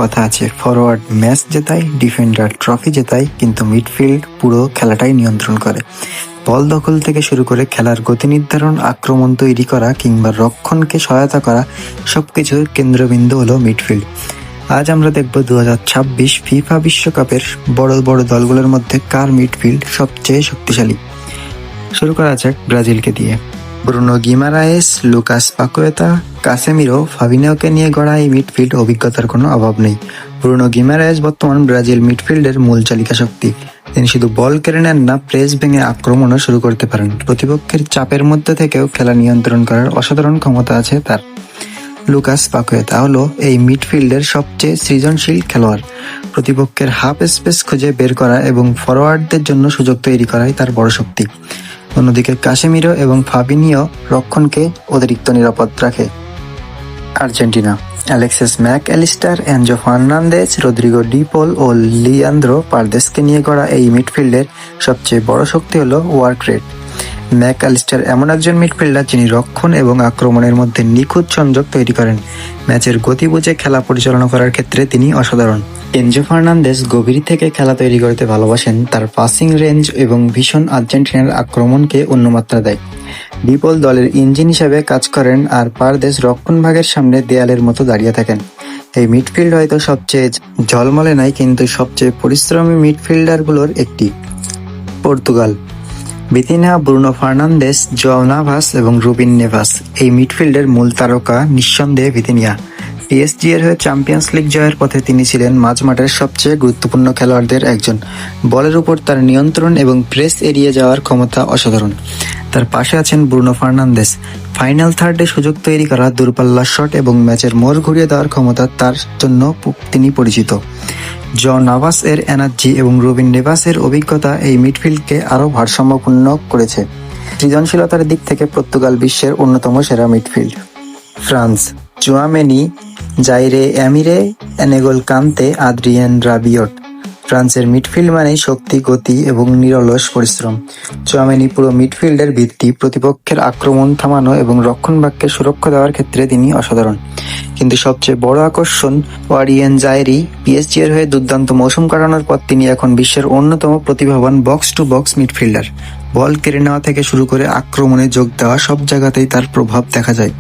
কথা আছে, forward match জেতায়, defender trophy জেতায়, কিন্তু মিডফিল্ড পুরো খেলাটাই নিয়ন্ত্রণ করে। বল দখল থেকে শুরু করে খেলার গতি নির্ধারণ, আক্রমণ তৈরি করা কিংবা রক্ষণকে সহায়তা করা, সবকিছুর কেন্দ্রবিন্দু হলো মিডফিল্ড। আজ আমরা দেখব 2026 ফিফা বিশ্বকাপের বড় বড় দলগুলোর মধ্যে কার মিডফিল্ড সবচেয়ে শক্তিশালী। শুরু করা যাক ব্রাজিলকে দিয়ে। Bruno Guimaraes, Lucas Paqueta, Casemiro, ফাবিনিওকে নিয়ে গড়া এই মিডফিল্ড অভিজ্ঞতার কোনো অভাব নেই। ব্রুনো গিমারায়েস বর্তমান ব্রাজিল মিডফিল্ডের মূল চালিকা শক্তি। তিনি শুধু বল কেড়ে নেন না, প্রেস ভেঙে আক্রমণও শুরু করতে পারেন। প্রতিপক্ষের চাপের মধ্যে থেকেও খেলা নিয়ন্ত্রণ করার অসাধারণ ক্ষমতা আছে তার। লুকাস পাকুয়েতা হলো এই মিডফিল্ডের সবচেয়ে সৃজনশীল খেলোয়াড়। প্রতিপক্ষের হাফ স্পেস খুঁজে বের করা এবং ফরওয়ার্ডদের জন্য সুযোগ তৈরি করাই তার বড় শক্তি। অন্যদিকে কাসেমিরো এবং ফাবিনিও রক্ষণকে অতিরিক্ত নিরাপদ রাখে। Argentina Alexis Mac Allister, Enzo Fernandez, Rodrigo De Paul ও লিয়ান্দ্রো পারদেসকে নিয়ে গড়া এই মিডফিল্ডের সবচেয়ে বড় শক্তি হলো ওয়ার্ক রেট। ম্যাক অ্যালিস্টার এমন একজন মিডফিল্ডার যিনি রক্ষণ এবং আক্রমণের মধ্যে নিখুঁত সংযোগ তৈরি করেন। ম্যাচের গতি বুঝে খেলা পরিচালনা করার ক্ষেত্রে তিনি অসাধারণ। এনজো ফার্নান্দেজ গভীর থেকে খেলা তৈরি করতে ভালোবাসেন। তার পাসিং রেঞ্জ এবং ভীষণ আর্জেন্টিনার আক্রমণকে অন্যমাত্রা দেয়। ডিপল দলের ইঞ্জিন হিসেবে কাজ করেন আর পারদেস রক্ষণভাগের সামনে দেয়ালের মতো দাঁড়িয়ে থাকেন। এই মিডফিল্ড হয়তো সবচেয়ে ঝলমলে নয়, কিন্তু সবচেয়ে পরিশ্রমী মিডফিল্ডারগুলোর একটি। Portugal Vitinha, Bruno Fernandes, Joao Navas এবং রুবিন নেভাস। এই মিডফিল্ডের মূল তারকা নিঃসন্দেহে ভিতিনিয়া। পিএসজি এর হয়ে চ্যাম্পিয়ন্স লিগ জয়ের পথে তিনি ছিলেন মাঝমাঠের সবচেয়ে গুরুত্বপূর্ণ খেলোয়াড়দের একজন। বলের উপর তার নিয়ন্ত্রণ এবং প্রেস এড়িয়ে যাওয়ার ক্ষমতা অসাধারণ। তার পাশে আছেন ব্রুনো ফার্নান্দেস। ফাইনাল থার্ডে সুযোগ তৈরি করা, দূরপাল্লার শট এবং ম্যাচের মোড় ঘুরিয়ে দেওয়ার ক্ষমতা তার জন্য তিনি পরিচিত। জোয়াও নাভাস এর এনার্জি এবং রুবিন নেভাসের অভিজ্ঞতা এই মিডফিল্ডকে আরও ভারসাম্যপূর্ণ করেছে। সৃজনশীলতার দিক থেকে পর্তুগাল বিশ্বের অন্যতম সেরা মিডফিল্ড। ফ্রান্স চুয়ামেনি, জাইরে এমিরে, এনেগোল কান্তে, আদ্রিয়েন রাবিয়ট। ফ্রান্সের মিডফিল্ড মানেই শক্তি, গতি এবং নিরলস পরিশ্রম। চুয়ামেনি পুরো মিডফিল্ডের ভিত্তি। প্রতিপক্ষের আক্রমণ থামানো এবং রক্ষণভাগকে সুরক্ষা দেওয়ার ক্ষেত্রে তিনি অসাধারণ। কিন্তু সবচেয়ে বড় আকর্ষণ ওয়ারিয়েন জাইরি। পিএসজি এর হয়ে দুর্দান্ত মৌসুম কাটানোর পর তিনি এখন বিশ্বের অন্যতম প্রতিভাবান বক্স টু বক্স মিডফিল্ডার। বল কেড়ে নেওয়া থেকে শুরু করে আক্রমণে যোগ দেওয়া, সব জায়গাতেই তার প্রভাব দেখা যায়।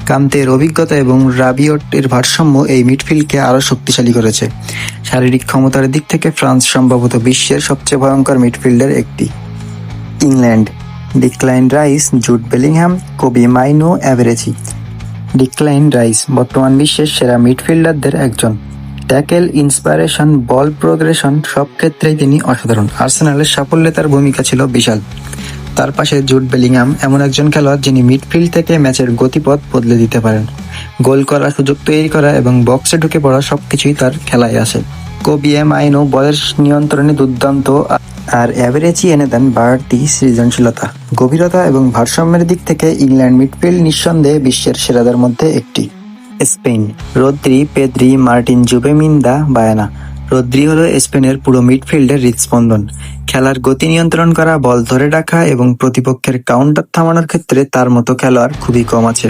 কান্তের অভিজ্ঞতা এবং রাবিয়টের ভারসাম্য এই মিডফিল্ডকে আরও শক্তিশালী করেছে। শারীরিক ক্ষমতার দিক থেকে ফ্রান্স সম্ভবত বিশ্বের সবচেয়ে ভয়ঙ্কর মিডফিল্ডের একটি। England Declan Rice, Jude Bellingham, Kobbie Mainoo, অ্যাভারেজি। ডিক্লাইন রাইস বর্তমান বিশ্বের সেরা মিডফিল্ডারদের একজন। ট্যাকেল, ইন্সপাইরেশন, বল প্রোগ্রেশন সব ক্ষেত্রেই তিনি অসাধারণ। আর্সেনালের সাফল্যে তার ভূমিকা ছিল বিশাল। তার পাশে জুড বেলিংহ্যাম এমন একজন খেলোয়াড় যিনি মিডফিল্ড থেকে ম্যাচের গতিপথ বদলে দিতে পারেন। গোল করা, সুযোগ তৈরি করা এবং বক্সে ঢুকে পড়া সবকিছুই তার খেলায় আসে। কোবি মাইনো বলের নিয়ন্ত্রণে দুর্দান্ত, আর অ্যাভারেজি এনে দেন বাড়তি সৃজনশীলতা। গভীরতা এবং ভারসাম্যের দিক থেকে ইংল্যান্ড মিডফিল্ড নিঃসন্দেহে বিশ্বের সেরাদের মধ্যে একটি। Spain Rodri, Pedri, Martin Zubimendi, Baena. Rodri হলো স্পেনের পুরো মিডফিল্ডের হৃদস্পন্দন। খেলার গতি নিয়ন্ত্রণ করা, বল ধরে রাখা এবং প্রতিপক্ষের কাউন্টার থামানোর ক্ষেত্রে তার মতো খেলোয়াড় খুবই কম আছে।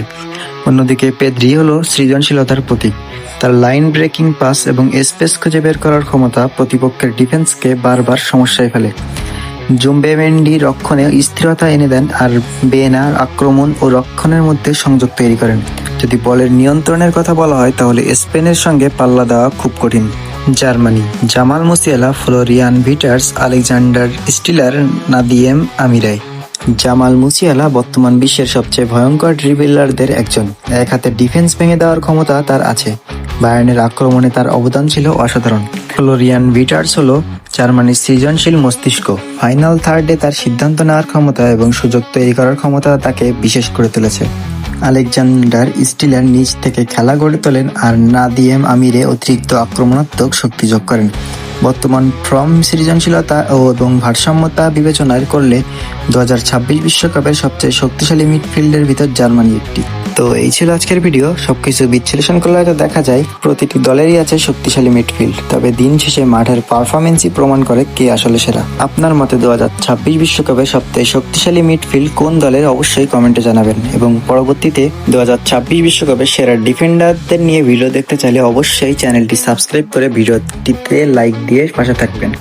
অন্যদিকে পেদ্রি হলো সৃজনশীলতার প্রতীক। তার লাইন ব্রেকিং পাস এবং স্পেস খুঁজে বের করার ক্ষমতা প্রতিপক্ষের ডিফেন্সকে বারবার সমস্যায় ফেলে। জুম্বেমেন্ডি রক্ষণে স্থিরতা এনে দেন, আর বেনা আক্রমণ ও রক্ষণের মধ্যে সংযোগ তৈরি করেন। যদি বলের নিয়ন্ত্রণের কথা বলা হয় তাহলে স্পেনের সঙ্গে পাল্লা দেওয়া খুব কঠিন। জার্মানি জামাল মুসিয়ালা, ফ্লোরিয়ান ভিটার্স, Alexander Stiller, Nadiem Amiri. Jamal Musiala বর্তমান বিশ্বের সবচেয়ে ভয়ঙ্কর ড্রিবলারদের একজন। এক হাতে ডিফেন্স ভেঙে দেওয়ার ক্ষমতা তার আছে। বায়ার্নের আক্রমণে তার অবদান ছিল অসাধারণ। ফ্লোরিয়ান ভিটার্স হলো জার্মানির সৃজনশীল মস্তিষ্ক। ফাইনাল থার্ডে তার সিদ্ধান্ত নেওয়ার ক্ষমতা এবং সুযোগ তৈরি করার ক্ষমতা তাকে বিশেষ করে তুলেছে। আলেকজান্ডার স্টিলার নিচ থেকে খেলা গড়ে তোলেন, আর নাদিয়েম আমিরে অতিরিক্ত আক্রমণাত্মক শক্তি যোগ করেন। বর্তমান ফর্ম, সৃজনশীলতা এবং ভারসাম্যতা বিবেচনা করলে 2026 বিশ্বকাপের সবচেয়ে শক্তিশালী মিডফিল্ডের ভিতর জার্মানি একটি। তো এই ছিল আজকের ভিডিও। সবকিছু বিশ্লেষণ করলে হয়তো দেখা যায় প্রতিটি দলেরই আছে শক্তিশালী মিডফিল্ড, তবে দিন শেষে মাঠের পারফরমেন্সই প্রমাণ করে কে আসলে সেরা। আপনার মতে 2026 বিশ্বকাপে সবথেকে শক্তিশালী মিডফিল্ড কোন দলের অবশ্যই কমেন্টে জানাবেন, এবং পরবর্তীতে 2026 বিশ্বকাপে সেরা ডিফেন্ডারদের নিয়ে ভিডিও দেখতে চাইলে অবশ্যই চ্যানেলটি সাবস্ক্রাইব করে ভিডিওটিতে লাইক দিয়ে পাশে থাকবেন।